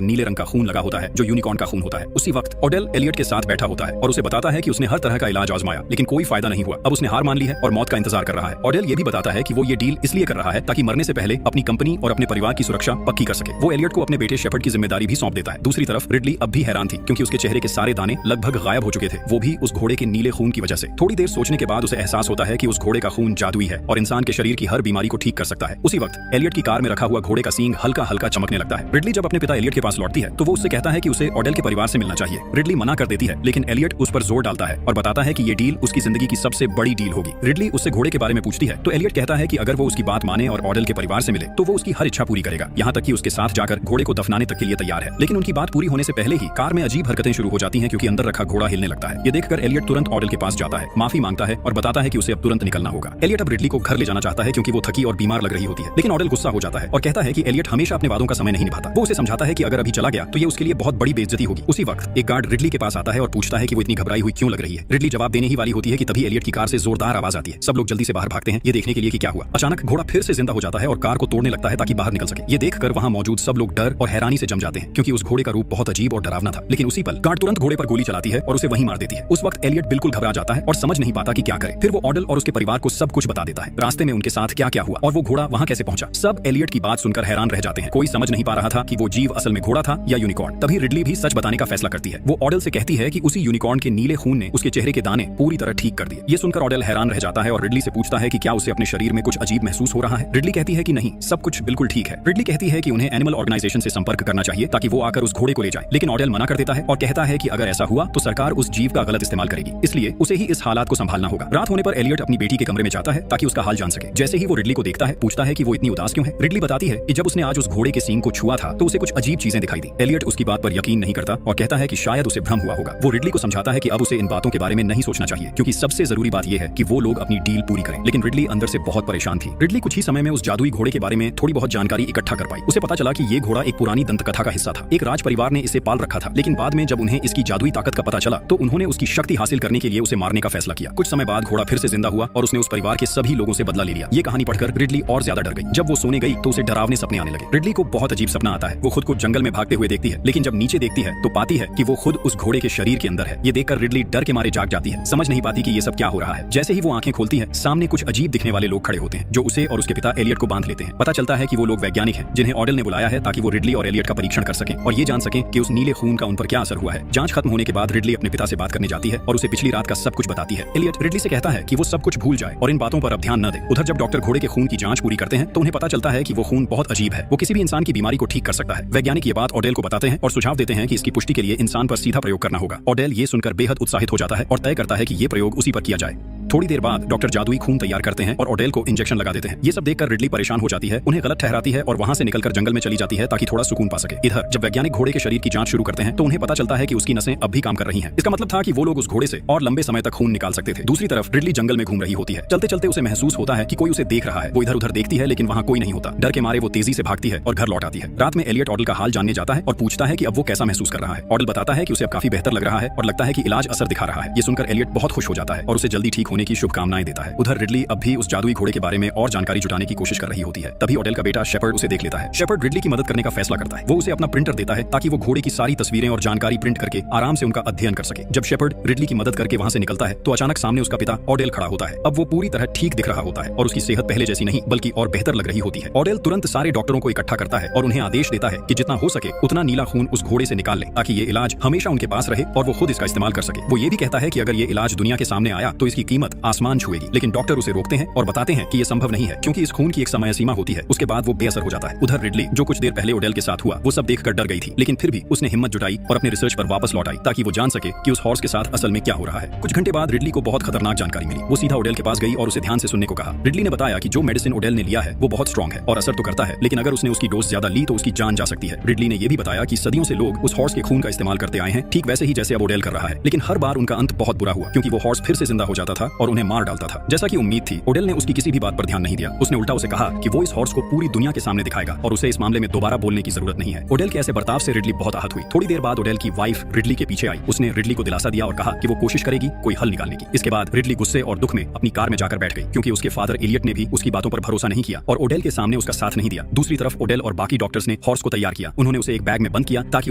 नीले रंग का खून लगा होता है, जो यूनिकॉर्न का खून होता है। उसी वक्त ओडेल एलियट के साथ बैठा होता है और उसे बताता है कि उसने हर तरह का इलाज आजमाया, लेकिन कोई फायदा नहीं हुआ। अब उसने हार मान ली है और मौत का इंतजार कर रहा है। ओडेल ये भी बताता है कि वो ये डील इसलिए कर रहा है ताकि मरने से पहले अपनी कंपनी और अपने परिवार की सुरक्षा पक्की कर सके। वो एलियट को अपने बेटे शेपर्ड की जिम्मेदारी भी सौंप देता है। दूसरी तरफ रिडली अब भी हैरान थी, क्योंकि उसके चेहरे के सारे दाने लगभग गायब हो चुके थे, वो भी उस घोड़े के नीले खून की वजह से। थोड़ी देर सोचने के बाद उसे एहसास होता है कि उस घोड़े का खून जादुई है और इंसान के शरीर की हर बीमारी को ठीक कर सकता है। उसी वक्त एलियट की कार में रखा हुआ घोड़े का सींग हल्का हल्का चमकने लगता है। रिडली जब अपने पिता एलियट के पास लौटती है तो वो उससे कहता है कि उसे ओडेल के परिवार से मिलना चाहिए। रिडली मना कर देती है, लेकिन एलियट उस पर जोर डालता है और बताता है कि ये डील उसकी जिंदगी की सबसे बड़ी डील होगी। रिडली उससे घोड़े के बारे में पूछती है तो एलियट कहता है कि अगर वो उसकी बात माने और ओडेल के परिवार से मिले तो वो उसकी हर इच्छा पूरी करेगा, यहाँ तक कि उसके साथ जाकर घोड़े को दफनाने तक के लिए तैयार है। लेकिन उनकी बात पूरी होने से पहले ही कार में अजीब हरकतें शुरू हो जाती हैं, क्योंकि अंदर रखा घोड़ा हिलने लगता है। ये देखकर एलियट तुरंत ओडेल के पास जाता है, माफी मांगता है और बताता है कि उसे अब तुरंत निकलना होगा। एलियट अब रिडली को घर ले जाना चाहता है क्योंकि वो थकी और बीमार लग रही होती है, लेकिन ओडेल गुस्सा हो जाता है और कहता है कि एलियट हमेशा अपने वादों का समय नहीं निभाता। वो उसे समझाता है कि अगर अभी चला गया तो ये उसके लिए बहुत बड़ी बेइज्जती होगी। उसी वक्त एक गार्ड रिडली के पास आता है और पूछता है कि वो इतनी घबराई हुई क्यों लग रही है। रिडली जवाब देने ही वाली होती है कि तभी एलियट की कार से जोरदार आवाज आती है। सब लोग जल्दी से बाहर भागते हैं ये देखने के लिए कि क्या हुआ। अचानक घोड़ा फिर से जिंदा हो जाता है और कार को तोड़ने लगता है ताकि बाहर निकल सके। ये देखकर वहां मौजूद सब लोग डर और हैरानी से जम जाते हैं, क्योंकि उस घोड़े का रूप बहुत अजीब और डरावना था। लेकिन उसी पल गार्ड तुरंत घोड़े पर गोली चलाती है और उसे वहीं मार देती है। उस वक्त एलियट बिल्कुल घबरा जाता है और समझ नहीं पाता कि क्या करे। फिर वो ओडेल और उसके परिवार को सब कुछ बता देता है, रास्ते में उनके साथ क्या क्या हुआ और वो घोड़ा वहां कैसे पहुंचा। सब एलियट की बात सुनकर हैरान रह जाते हैं। कोई समझ नहीं पा रहा था कि वो जीव असल में घोड़ा था या यूनिकॉर्न। तभी रिडली भी सच बताने का फैसला करती है। वो ओडेल से कहती है कि उसी यूनिकॉर्न के नीले खून ने उसके चेहरे के दाने पूरी तरह ठीक कर दिए। ये सुनकर ओडेल हैरान रह जाता है और रिडली से पूछता है कि क्या उसे अपने शरीर में कुछ अजीब महसूस हो रहा है। रिडली कहती है कि नहीं, सब कुछ बिल्कुल ठीक है। रिडली कहती है कि उन्हें एनिमल ऑर्गेनाइजेशन से संपर्क करना चाहिए ताकि वो आकर उस घोड़े को ले जाए, लेकिन ओडेल मना कर देता है और कहता है कि अगर ऐसा हुआ तो सरकार उस जीव का गलत इस्तेमाल करेगी, इसलिए उसे ही इस हालात को संभालना होगा। रात होने पर एलियट अपनी बेटी के कमरे में जाता है ताकि उसका हाल जान सके। जैसे ही वो रिडली को देखता है पूछता है कि वो इतनी उदास क्यों है। रिडली बताती है कि जब उसने आज उस घोड़े के सींग को छुआ था तो उसे कुछ अजीब चीजें दिखाई दी। एलियट उसकी बात पर यकीन नहीं करता और कहता है कि शायद उसे भ्रम हुआ होगा। वो रिडली को समझाता है कि अब उसे इन बातों के बारे में नहीं सोचना चाहिए, क्योंकि सबसे जरूरी बात यह है कि वो लोग अपनी डील पूरी करें। लेकिन रिडली अंदर से बहुत परेशान थी। रिडली कुछ ही समय में उस जादुई घोड़े के बारे में थोड़ी बहुत जानकारी इकट्ठा कर पाई। उसे पता चला कि ये घोड़ा एक पुरानी दंतकथा का हिस्सा था। एक राज परिवार ने इसे पाल रखा था, लेकिन बाद में जब उन्हें इसकी जादुई ताकत का पता चला तो उन्होंने उसकी शक्ति हासिल करने के लिए उसे मारने का फैसला किया। कुछ समय बाद घोड़ा फिर से जिंदा हुआ और उसने उस परिवार के सभी लोगों से बदला ले लिया। ये कहानी पढ़कर रिडली और ज्यादा डर गई। जब वो सोने गई तो उसे डरावने सपने आने लगे। रिडली को बहुत अजीब सपना आता है। वो खुद को जंगल में भागते हुए देखती है, लेकिन जब नीचे देखती है तो पाती है कि वो खुद उस घोड़े के शरीर के अंदर है। ये देखकर रिडली डर के मारे जाग जाती है, समझ नहीं पाती कि ये सब क्या हो रहा है। जैसे ही वो आंखें खोलती है सामने कुछ अजीब दिखने वाले लोग खड़े होते हैं, जो उसे और उसके पिता एलियट को बांध लेते हैं। पता चलता है कि वो लोग वैज्ञानिक हैं, जिन्हें ओडेल ने बुलाया है ताकि वो रिडली और एलियट का परीक्षण कर सकें और ये जान सकें कि उस नीले खून का उन पर क्या असर हुआ है। जांच खत्म होने के बाद रिडली अपने पिता से बात करने जाती है और उसे पिछली रात का सब कुछ बताती है। एलियट रिडली से कहता है कि वो सब कुछ भूल जाए और इन बातों पर अब ध्यान न दे। उधर जब डॉक्टर घोड़े के खून की जांच पूरी करते हैं तो उन्हें पता चलता है कि वो खून बहुत अजीब है, वो किसी भी इंसान की बीमारी को ठीक कर सकता है। वैज्ञानिक ये बात ओडेल को बताते हैं और सुझाव देते हैं कि इसकी पुष्टि के लिए इंसान पर सीधा प्रयोग करना होगा। ओडेल ये सुनकर बेहद उत्साहित हो जाता है और तय करता है कि ये प्रयोग उसी पर किया जाए। थोड़ी देर बाद डॉक्टर जादुई खून तैयार करते हैं और ओडेल को इंजेक्शन लगा देते हैं। ये सब देखकर रिडली परेशान हो जाती है, उन्हें गलत ठहराती है और वहां से निकलकर जंगल में चली जाती है ताकि थोड़ा सुकून पा सके। इधर जब वैज्ञानिक घोड़े के शरीर की जांच शुरू करते हैं तो उन्हें पता चलता है कि उसकी नसें अब भी काम कर रही हैं। इसका मतलब था कि वो लोग उस घोड़े से और लंबे समय तक खून निकाल सकते थे। दूसरी तरफ रिडली जंगल में घूम रही होती है। चलते चलते उसे महसूस होता है कि कोई उसे देख रहा है। वो इधर उधर देखती है लेकिन वहां कोई नहीं होता। डर के मारे वो तेजी से भागती है और घर लौट आती है। रात में एलियट ओडेल का हाल जानने जाता है और पूछता है कि अब वो कैसा महसूस कर रहा है। ओडेल बताता है कि उसे अब काफी बेहतर लग रहा है और लगता है कि इलाज असर दिखा रहा है। ये सुनकर एलियट बहुत खुश हो जाता है और उसे जल्दी ठीक होने की शुभकामनाएं देता है। उधर रिडली अब भी उस जादुई घोड़े के बारे में और जानकारी जुटाने की कोशिश कर रही होती है। तभी ओडेल का बेटा शेपर्ड उसे देख लेता है। शेपर्ड रिडली की मदद करने का फैसला करता है। वो उसे अपना प्रिंटर देता है ताकि वो घोड़े की सारी तस्वीरें और जानकारी प्रिंट करके आराम से उनका अध्ययन कर सके। जब शेपर्ड रिडली की मदद करके वहां से निकलता है तो अचानक सामने उसका पिता ऑडेल खड़ा होता है। अब वो पूरी तरह ठीक दिख रहा होता है और उसकी सेहत पहले जैसी नहीं बल्कि और बेहतर लग रही होती है। ऑडेल तुरंत सारे डॉक्टरों को इकट्ठा करता है और उन्हें आदेश देता है कि जितना हो सके उतना नीला खून उस घोड़े से निकाल ले ताकि ये इलाज हमेशा उनके पास रहे और वो खुद इसका इस्तेमाल कर सके। वो ये भी कहता है कि अगर ये इलाज दुनिया के सामने आया तो इसकी कीमत आसमान छुएगी, लेकिन डॉक्टर उसे रोकते हैं और बताते हैं कि ये संभव नहीं है क्योंकि इस खून की एक समय सीमा होती है, उसके बाद वो बेअसर हो जाता है। उधर रिडली, जो कुछ देर पहले ओडेल के साथ हुआ वो सब देखकर डर गई थी, लेकिन फिर भी उसने हिम्मत जुटाई और अपने रिसर्च पर वापस लौट आई ताकि वो जान सके कि उस हॉर्स के साथ असल में क्या हो रहा है। कुछ घंटे बाद रिडली को बहुत खतरनाक जानकारी मिली। वो सीधा ओडेल के पास गई और उसे ध्यान से सुनने को कहा। रिडली ने बताया कि जो मेडिसिन ओडेल ने लिया है वो बहुत स्ट्रॉन्ग है और असर तो करता है, लेकिन अगर उसने उसकी डोज ज्यादा ली तो उसकी जान जा सकती है। रिडली ने यह भी बताया कि सदियों से लोग उस हॉर्स के खून का इस्तेमाल करते आए हैं, ठीक वैसे ही जैसे अब ओडेल कर रहा है, लेकिन हर बार उनका अंत बहुत बुरा हुआ क्योंकि वो हॉर्स फिर से जिंदा हो जाता था और उन्हें मार डालता था। जैसा कि उम्मीद थी, ओडेल ने उसकी किसी भी बात पर ध्यान नहीं दिया। उसने उल्टा उसे कहा कि वो इस हॉर्स को पूरी दुनिया के सामने दिखाएगा और उसे इस मामले में दोबारा बोलने की जरूरत नहीं है। ओडेल के ऐसे बर्ताव से रिडली बहुत आहत हुई। थोड़ी देर बाद ओडेल की वाइफ रिडली के पीछे आई। उसने रिडली को दिलासा दिया और कहा कि वो कोशिश करेगी कोई हल निकालने की। इसके बाद रिडली गुस्से और दुख में अपनी कार में जाकर बैठ गई क्योंकि उसके फादर एलियट ने भी उसकी बातों पर भरोसा नहीं किया और ओडेल के सामने उसका साथ नहीं दिया। दूसरी तरफ ओडेल और बाकी डॉक्टर्स ने हॉर्स को तैयार किया। उन्होंने उसे एक बैग में बंद किया ताकि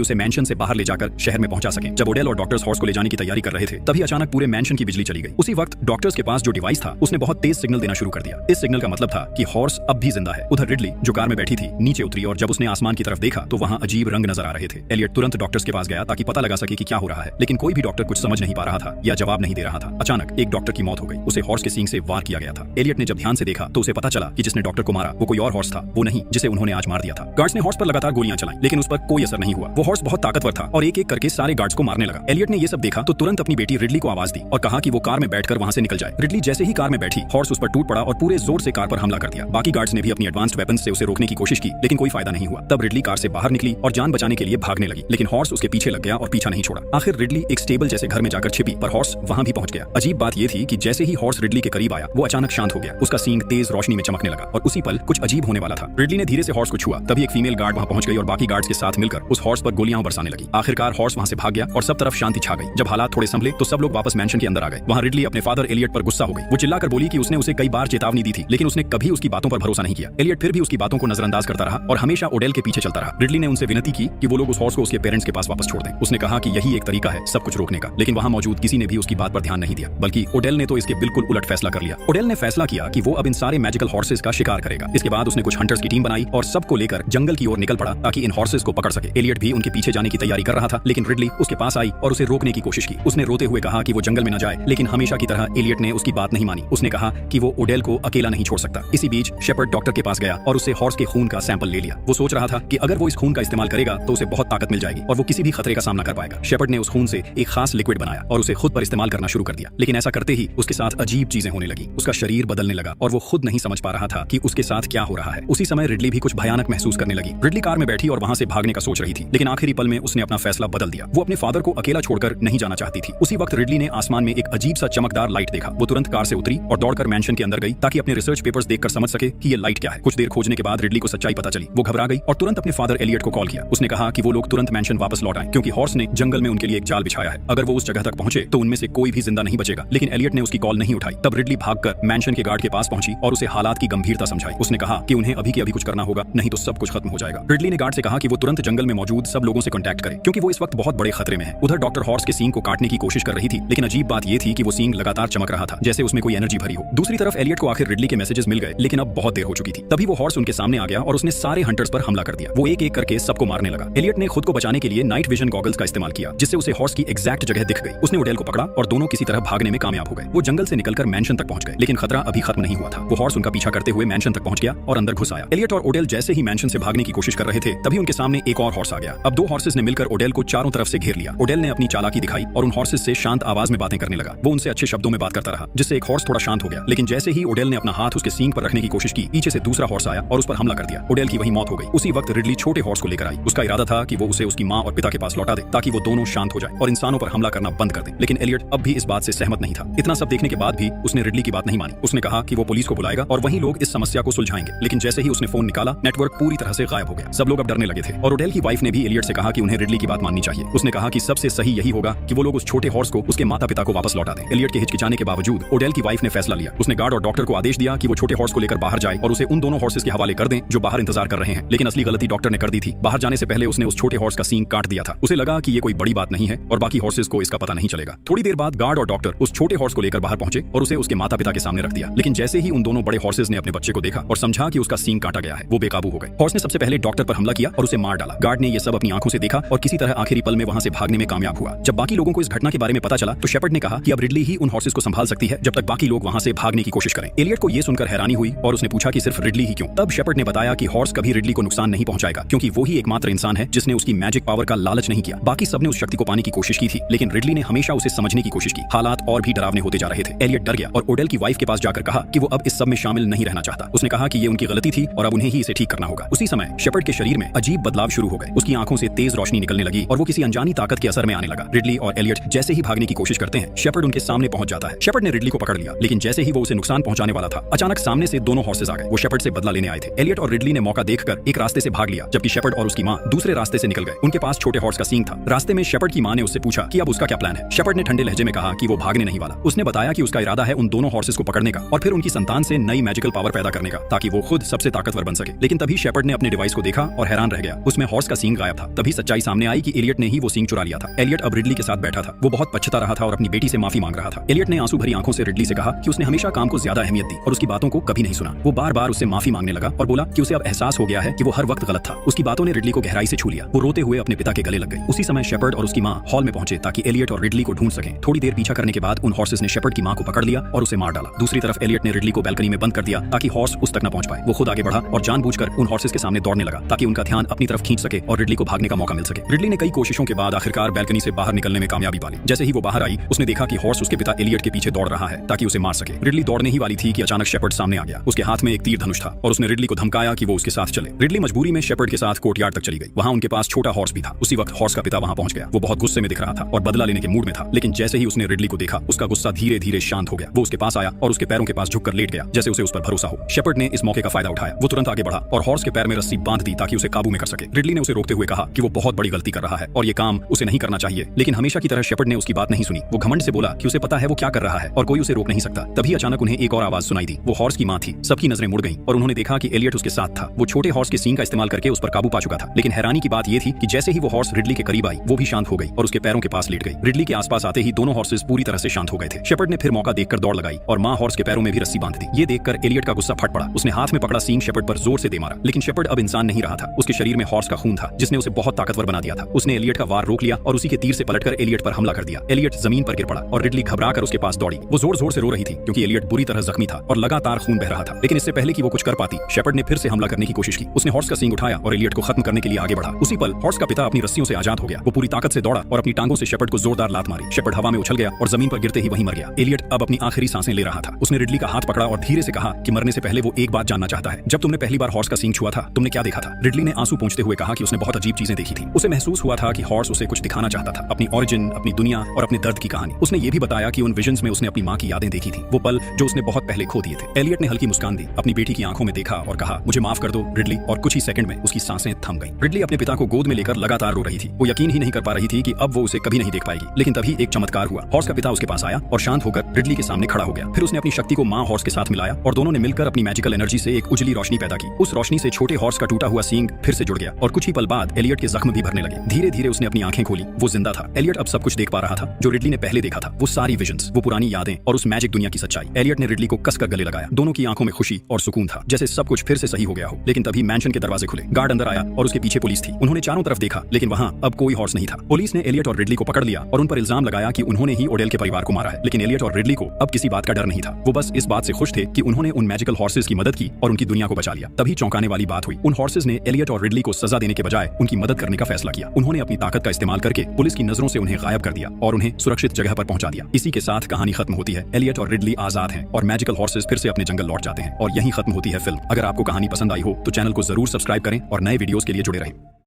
उसे मैंशन से बाहर ले जाकर शहर में पहुंचा सकें। जब ओडेल और डॉक्टर्स हॉर्स को ले जाने की तैयारी कर रहे थे तभी अचानक पूरे मैंशन की बिजली चली गई। उसी वक्त डॉक्टर्स के पास जो डिवाइस था उसने बहुत तेज सिग्नल देना शुरू कर दिया। इस सिग्नल का मतलब था कि हॉर्स अब भी जिंदा है। उधर रिडली, जो कार में बैठी थी, नीचे उतरी और जब उसने आसमान की तरफ देखा तो वहां अजीब रंग नजर आ रहे थे। एलियट तुरंत डॉक्टर्स के पास गया ताकि पता लगा सके कि क्या हो रहा है, लेकिन कोई भी डॉक्टर कुछ समझ नहीं पा रहा था या जवाब नहीं दे रहा था। अचानक एक डॉक्टर की मौत हो गई। उसे हॉर्स के सींग से वार किया गया था। एलियट ने जब ध्यान से देखा तो उसे पता चला कि जिसने डॉक्टर को मारा वो कोई और हॉर्स था, वो नहीं जिसे उन्होंने आज मार दिया था। गार्ड्स ने हॉर्स पर लगातार गोलियां चलाई लेकिन उस पर कोई असर नहीं हुआ। वो हॉर्स बहुत ताकतवर था और एक एक करके सारे गार्ड्स को मारने लगा। एलियट ने ये सब देखा तो तुरंत अपनी बेटी रिडली को आवाज दी और कहा कि वो कार में बैठकर वहां से निकल जाए। रिडली जैसे ही कार में बैठी, हॉर्स उस पर टूट पड़ा और पूरे जोर से कार पर हमला कर दिया। बाकी गार्ड्स ने भी अपनी एडवांस्ड वेपन्स से उसे रोकने की कोशिश की लेकिन कोई फायदा नहीं हुआ। तब रिडली कार से बाहर निकली और जान बचाने के लिए भागने लगी, लेकिन हॉर्स उसके पीछे लग गया और पीछा नहीं छोड़ा। आखिर रिडली एक स्टेबल जैसे घर में जाकर छिपी पर हॉर्स वहां भी पहुंच गया। अजीब बात यह थी कि जैसे ही हॉर्स रिडली के करीब आया वो अचानक शांत हो गया। उसका सींग तेज रोशनी में चमकने लगा और उसी पल कुछ अजीब होने वाला था। रिडली ने धीरे से हॉर्स को छुआ, तभी एक फीमेल गार्ड वहां पहुंच गई और बाकी गार्ड्स के साथ मिलकर उस हॉर्स पर गोलियां बरसाने लगी। आखिरकार हॉर्स वहां से भाग गया और सब तरफ शांति छा गई। जब हालात थोड़े संभले तो सब लोग वापस मैंशन के अंदर आ गए। वहां रिडली अपने फादर एलियट पर गुस्सा हो गई। वो चिल्लाकर बोली कि उसने उसे कई बार चेतावनी दी थी लेकिन उसने कभी उसकी बातों पर भरोसा नहीं किया। एलियट फिर भी उसकी बातों को नजरअंदाज करता रहा और हमेशा ओडेल के पीछे चलता रहा। रिडली ने उनसे विनती की कि वो लोग उस हॉर्स को उसके पेरेंट्स के पास वापस छोड़ दें। उसने कहा कि यही एक तरीका है सब कुछ रोकने का, लेकिन वहां मौजूद किसी ने भी उसकी बात पर ध्यान नहीं दिया, बल्कि ओडेल ने तो इसके बिल्कुल उलट फैसला कर लिया। ओडेल ने फैसला किया कि वो अब इन सारे मैजिकल हॉर्सेस का शिकार करेगा। इसके बाद उसने कुछ हंटर्स की टीम बनाई और सबको लेकर जंगल की ओर निकल पड़ा ताकि इन हॉर्सेस को पकड़ सके। एलियट भी उनके पीछे जाने की तैयारी कर रहा था, लेकिन रिडली उसके पास आई और उसे रोकने की कोशिश की। उसने रोते हुए कहा कि वो जंगल में न जाए, लेकिन हमेशा की तरह एलियट ने उसकी बात नहीं मानी। उसने कहा कि वो ओडेल को अकेला नहीं छोड़ सकता। इसी बीच शेपर्ड डॉक्टर के पास गया और उससे हॉर्स के खून का सैंपल ले लिया। वो सोच रहा था कि अगर वो इस खून का इस्तेमाल करेगा तो उसे बहुत ताकत मिल जाएगी और वो किसी भी खतरे का सामना कर पाएगा। शेपर्ड ने उस खून से एक खास लिक्विड बनाया और उसे खुद पर इस्तेमाल करना शुरू कर दिया, लेकिन ऐसा करते ही उसके साथ अजीब चीजें होने लगी। उसका शरीर बदलने लगा और वो खुद नहीं समझ पा रहा था कि उसके साथ क्या हो रहा है। उसी समय रिडली भी कुछ भयानक महसूस करने लगी। रिडली कार में बैठी और वहां से भागने का सोच रही थी, लेकिन आखिरी पल में उसने अपना फैसला बदल दिया। वो अपने फादर को अकेला छोड़कर नहीं जाना चाहती थी। उसी वक्त रिडली ने आसमान में एक अजीब सा चमकदार लाइट देखा। वो तुरंत कार से उतरी और दौड़कर मैंशन के अंदर गई ताकि अपने रिसर्च पेपर्स देखकर समझ सके कि ये लाइट क्या है। कुछ देर खोजने के बाद रिडली को सच्चाई पता चली। वो घबरा गई और तुरंत अपने फादर एलियट को कॉल किया। उसने कहा कि वो लोग तुरंत मैंशन वापस लौट आए क्योंकि हॉर्स ने जंगल में उनके लिए एक जाल बिछाया है। अगर वो उस जगह तक पहुंचे तो उनमें से कोई भी जिंदा नहीं बचेगा, लेकिन एलियट ने उसकी कॉल नहीं उठाई। तब रिडली भागकर मैंशन के गार्ड के पास पहुंची और उसे हालात की गंभीरता समझाई। उसने कहा कि उन्हें अभी के अभी कुछ करना होगा, नहीं तो सब कुछ खत्म हो जाएगा। रिडली ने गार्ड से कहा कि वो तुरंत जंगल में मौजूद सब लोगों से कांटेक्ट करे क्योंकि वो इस वक्त बहुत बड़े खतरे में है। उधर डॉक्टर हॉर्स के सींग को काटने की कोशिश कर रही थी, लेकिन अजीब बात यह थी कि वो सींग लगातार चमक रहा था जैसे उसमें कोई एनर्जी भरी हो। दूसरी तरफ एलियट को आखिर रिडली के मैसेजेस मिल गए, लेकिन अब बहुत देर हो चुकी थी। तभी वो हॉर्स उनके सामने आ गया और उसने सारे हंटर्स पर हमला कर दिया। वो एक एक करके सबको मारने लगा। एलियट ने खुद को बचाने के लिए नाइट विजन गॉगल्स का इस्तेमाल किया, जिससे उसे हॉर्स की एग्जैक्ट जगह दिख गई। उसने ओडेल को पकड़ा और दोनों किसी तरह भागने में कामयाब हो गए। वो जंगल से निकलकर मैंशन तक पहुंच गए, लेकिन खतरा अभी खत्म नहीं हुआ था। वो हॉर्स उनका पीछा करते हुए मैंशन तक पहुंच गया और अंदर घुस आया। एलियट और ओडेल जैसे ही मैंशन से भागने की कोशिश कर रहे थे, तभी उनके सामने एक और हॉर्स आ गया। अब दो हॉर्सेस ने मिलकर ओडेल को चारों तरफ से घेर लिया। ओडेल ने अपनी चालाकी दिखाई और उन हॉर्सेस से शांत आवाज में बातें करने लगा। वो उनसे अच्छे शब्दों में बात करता रहा, जिससे एक हॉर्स थोड़ा शांत हो गया। लेकिन जैसे ही ओडेल ने अपना हाथ उसके सींग पर रखने की कोशिश की, पीछे से दूसरा हॉर्स आया और उस पर हमला कर दिया। ओडेल की वही मौत हो गई। उसी वक्त रिडली छोटे हॉर्स को लेकर आई। उसका इरादा था कि वो उसे उसकी माँ और पिता के पास लौटा दे ताकि वो दोनों शांत हो जाए और इंसानों पर हमला करना बंद कर दे। लेकिन एलियट अब भी इस बात से सहमत नहीं था। इतना सब देखने के बाद भी उसने रिडली की बात नहीं मानी। उसने कहा कि वो पुलिस को बुलाएगा और वही लोग इस समस्या को सुलझाएंगे। लेकिन जैसे ही उसने फोन निकाला, नेटवर्क पूरी तरह से गायब हो गया। सब लोग अब डरने लगे थे और ओडेल की वाइफ ने भी एलियट से कहा कि उन्हें रिडली की बात माननी चाहिए। उसने कहा कि सबसे सही यही होगा कि वो लोग उस छोटे हॉर्स को उसके माता पिता को वापस लौटा दें। एलियट के हिचकिचाने के बावजूद ओडेल की वाइफ ने फैसला लिया। उसने गार्ड और डॉक्टर को आदेश दिया कि वो छोटे हॉर्स को लेकर बाहर जाए और उसे उन दोनों हॉर्सेस के हवाले कर दें जो बाहर इंतजार कर रहे हैं। लेकिन असली गलती डॉक्टर ने कर दी थी। बाहर जाने से पहले उसने उस छोटे हॉर्स का सींग काट दिया था। उसे लगा कि ये कोई बड़ी बात नहीं है और बाकी हॉर्सेस को इसका पता नहीं चलेगा। थोड़ी देर बाद गार्ड और डॉक्टर उस छोटे हॉर्स को लेकर बाहर पहुंचे और उसे उसके माता पिता के सामने रख दिया। लेकिन जैसे ही उन दोनों बड़े हॉर्सेस ने अपने बच्चे को देखा और समझा कि उसका सींग काटा गया है, वो बेकाबू हो गए। हॉर्स ने सबसे पहले डॉक्टर पर हमला किया और उसे मार डाला। गार्ड ने ये सब अपनी आंखों से देखा और किसी तरह आखिरी पल में वहां से भागने में कामयाब हुआ। जब बाकी लोगों को इस घटना के बारे में पता चला तो शेपर्ड ने कहा कि अब रिडली ही उन हॉर्सेस को संभाल सकती है जब तक बाकी लोग वहां से भागने की कोशिश करें। एलियट को यह सुनकर हैरानी हुई और उसने पूछा कि सिर्फ रिडली ही क्यों? तब शेपर्ड ने बताया कि हॉर्स कभी रिडली को नुकसान नहीं पहुंचाएगा क्योंकि वो ही एकमात्र इंसान है जिसने उसकी मैजिक पावर का लालच नहीं किया। बाकी सबने उस शक्ति को पाने की कोशिश की थी, लेकिन रिडली ने हमेशा उसे समझने की कोशिश की। हालात और भी डरावने होते जा रहे थे। एलियट डर गया और ओडेल की वाइफ के पास जाकर कहा कि वो अब इस सब में शामिल नहीं रहना चाहता। उसने कहा कि ये उनकी गलती थी और अब उन्हें ही इसे ठीक करना होगा। उसी समय शेपर्ड के शरीर में अजीब बदलाव शुरू हो गए। उसकी आंखों से तेज रोशनी निकलने लगी और वो किसी अनजानी ताकत के असर में आने लगा। रिडली और एलियट जैसे ही भागने की कोशिश करते हैं, शेपर्ड उनके सामने पहुंच जाता है। शेपर्ड ने रिडली को पकड़ लिया, लेकिन जैसे ही वो उसे नुकसान पहुंचाने वाला था, अचानक सामने से दोनों हॉर्सेस आ गए। वो शेपर्ड से बदला लेने आए थे। एलियट और रिडली ने मौका देखकर एक रास्ते से भाग लिया, जबकि शेपर्ड और उसकी मां दूसरे रास्ते से निकल गए। उनके पास छोटे हॉर्स का सींग था। रास्ते में शेपर्ड की मां ने उससे पूछा कि अब उसका क्या प्लान है। शेपर्ड ने ठंडे लहजे में कहा कि वो भागने नहीं वाला। उसने बताया कि उसका इरादा है उन दोनों हॉर्सेस को पकड़ने का और फिर उनकी संतान से नई मैजिकल पावर पैदा करने का, ताकि वो खुद सबसे ताकतवर बन सके। लेकिन तभी शेपर्ड ने अपने डिवाइस को देखा और हैरान रह गया। उसमें हॉर्स का सींग गायब था। तभी सच्चाई सामने आई कि एलियट ने ही वो सींग चुरा लिया था। एलियट अब रिडली के साथ बैठा था। वो बहुत पछता रहा था और अपनी बेटी से माफी मांग रहा था। एलियट ने आंसू भरी आंखों से रिडली से कहा कि उसने हमेशा काम को ज्यादा अहमियत दी और उसकी बातों को कभी नहीं सुना। वो बार बार उससे माफी मांगने लगा और बोला कि उसे अब एहसास हो गया है कि वो हर वक्त गलत था। उसकी बातों ने रिडली को गहराई से छू लिया। वो रोते हुए अपने पिता के गले लग गई। उसी समय शेपर्ड और उसकी मां हॉल में पहुंचे ताकि एलियट और रिडली को ढूंढ सकें। थोड़ी देर पीछा करने के बाद उन हॉर्सेस ने शेपर्ड की मां को पकड़ लिया और उसे मार डाला। दूसरी तरफ एलियट ने रिडली को बैल्कनी में बंद कर दिया ताकि हॉर्स उस तक न पहुंच पाए। वो खुद आगे बढ़ा और जानबूझकर उन हॉर्सेस के सामने दौड़ने लगा ताकि उनका ध्यान अपनी तरफ खींच सके और रिडली को भागने का मौका मिल सके। रिडली ने कई कोशिशों के बाद आखिरकार बैल्कनी से बाहर निकलने में कामयाबी पाली। जैसे ही वो बाहर आई, उसने देखा कि हॉर्स उसके पिता एलियट के पीछे दौड़ रहा है ताकि उसे मार सके। रिडली दौड़ने ही वाली थी कि अचानक शेपर्ड सामने आ गया। उसके हाथ में एक तीर धनुष था और उसने रिडली को धमकाया कि वो उसके साथ चले। रिडली मजबूरी में शेपर्ड के साथ कोर्टयार्ड तक चली गई। वहां उनके पास छोटा हॉर्स भी था। उसी वक्त हॉर्स का पिता वहां पहुंच गया। वो बहुत गुस्से में दिख रहा था और बदला लेने के मूड में था, लेकिन जैसे ही उसने रिडली को देखा, उसका गुस्सा धीरे धीरे शांत हो गया। वो उसके पास आया और उसके पैरों के पास झुककर लेट गया, जैसे उसे उस पर भरोसा हो। शेपर्ड ने इस मौके का फायदा उठाया। वो तुरंत आगे बढ़ा और हॉर्स के पैर में रस्सी बांध दी ताकि उसे काबू में कर सके। रिडली ने उसे रोकते हुए कहा कि वो बहुत बड़ी गलती कर रहा है और ये काम उसे नहीं करना चाहिए, लेकिन हमेशा की तरह शेपर्ड ने उसकी बात नहीं सुनी। वो घमंड से बोला कि उसे पता है वो क्या कर रहा है और कोई उसे रोक नहीं सकता। तभी अचानक उन्हें एक और आवाज सुनाई दी। वो हॉर्स की मां थी। सबकी नजरें मुड़ गईं और उन्होंने देखा कि एलियट उसके साथ था। वो छोटे हॉर्स के सींग का इस्तेमाल करके उस पर काबू पा चुका था। लेकिन हैरानी की बात यह थी कि जैसे ही वो हॉर्स रिडली के करीब आई, वो भी शांत हो गई और उसके पैरों के पास लेट गई। रिडली के आसपास आते ही दोनों हॉर्सेस पूरी तरह से शांत हो गए थे। शेपर्ड ने फिर मौका देखकर दौड़ लगाई और मां हॉर्स के पैरों में भी रस्सी बांध दी। ये देखकर एलियट का गुस्सा फट पड़ा। उसने हाथ में पकड़ा सींग शेपर्ड पर जोर से दे मारा, लेकिन शेपर्ड अब इंसान नहीं रहा था। उसके शरीर में हॉर्स का खून था जिसने उसे बहुत ताकतवर बना दिया था। उसने एलियट का वार रोक लिया और उसी के तीर से पलटकर एलियट पर हमला कर दिया। एलियट जमीन पर गिर पड़ा और रिडली घबराकर उसके पास दौड़ी। वो जोर जोर से रो रही थी क्योंकि एलियट बुरी तरह जख्मी था और लगातार खून बह रहा था। लेकिन इससे पहले कि वो कुछ कर पाती, शेपर्ड ने फिर से हमला करने की कोशिश की। उसने हॉर्स का सींग उठाया और एलियट को खत्म करने के लिए आगे बढ़ा। उसी पल हॉर्स का पिता अपनी रस्सियों से आजाद हो गया। वो पूरी ताकत से दौड़ा और अपनी टांगों से शेपर्ड को जोरदार लात मारी। शेपर्ड हवा में उछल गया और जमीन पर गिरते ही वहीं मर गया। एलियट अब अपनी आखिरी सांसें ले रहा था। उसने रिडली का हाथ पकड़ा और धीरे से कहा कि मरने से पहले वो एक बात जानना चाहता है। जब तुमने पहली बार हॉर्स का सींग छुआ था, तुमने क्या देखा था? रिडली ने आंसू पोंछते हुए कहा कि उसने बहुत अजीब चीजें देखी थी। उसे महसूस हुआ था कि हॉर्स उसे कुछ दिखाना चाहता था, अपनी ओरिजिन, अपनी दुनिया और अपने दर्द की कहानी। उसने ये भी बताया कि उन विजन्स में उसने अपनी मां की यादें देखी थी, वो पल जो उसने बहुत पहले खो दिए थे। एलियट ने हल्की मुस्कान दी, अपनी बेटी की आंखों में देखा और कहा, मुझे माफ कर दो रिडली, और कुछ ही सेकंड में उसकी सांसें थम गईं। रिडली अपने पिता को गोद में लेकर लगातार रो रही थी। वो यकीन ही नहीं कर पा रही थी कि अब वो उसे कभी नहीं देख पाएगी। लेकिन तभी एक चमत्कार हुआ। हॉर्स का पिता उसके पास आया और शांत होकर रिडली के सामने खड़ा हो गया। फिर उसने अपनी शक्ति को मां हॉर्स के साथ मिलाया और दोनों ने मिलकर अपनी मैजिकल एनर्जी से एक उजली रोशनी पैदा की। उस रोशनी से छोटे हॉर्स का टूटा हुआ सींग फिर से जुड़ गया और कुछ ही पल बाद एलियट के जख्म भी भरने लगे। धीरे धीरे उसने अपनी आंखें खोली। वो जिंदा था। एलियट अब सब कुछ देख पा रहा था जो रिडली ने पहले देखा था। वो सारी विजन्स, वो पुरानी यादें और उस मैजिक दुनिया की सच्चाई। एलियट ने रिडली को कसकर गले लगाया। दोनों की आंखों में खुशी और सुकून था, जैसे सब कुछ फिर से सही हो गया हो। लेकिन तभी मैंशन के दरवाजे खुले। गार्ड अंदर आया और उसके पीछे पुलिस थी। उन्होंने चारों तरफ देखा, लेकिन वहां अब कोई हॉर्स नहीं था। पुलिस ने एलियट और रिडली को पकड़ लिया और उन पर इल्जाम लगाया कि उन्होंने ही ओडेल के परिवार को मारा है। लेकिन एलियट और रिडली को अब किसी बात का डर नहीं था। वो बस इस बात से खुश थे कि उन्होंने उन मैजिकल हॉर्सेस की मदद की और उनकी दुनिया को बचा लिया। तभी चौंकाने वाली बात हुई। उन हॉर्सेस ने एलियट और रिडली को सजा देने के बजाय उनकी मदद करने का फैसला किया। उन्होंने अपनी ताकत का इस्तेमाल करके पुलिस की नजरों से उन्हें गायब कर दिया और उन्हें सुरक्षित जगह पर पहुंचा दिया। इसी के साथ कहानी खत्म होती है। एलियट और रिडली आजाद हैं और मैजिकल हॉर्सेस फिर से अपने जंगल लौट जाते हैं और यहीं खत्म होती है फिल्म। अगर आपको कहानी पसंद आई हो तो चैनल को जरूर सब्सक्राइब करें और नए वीडियोस के लिए जुड़े रहें।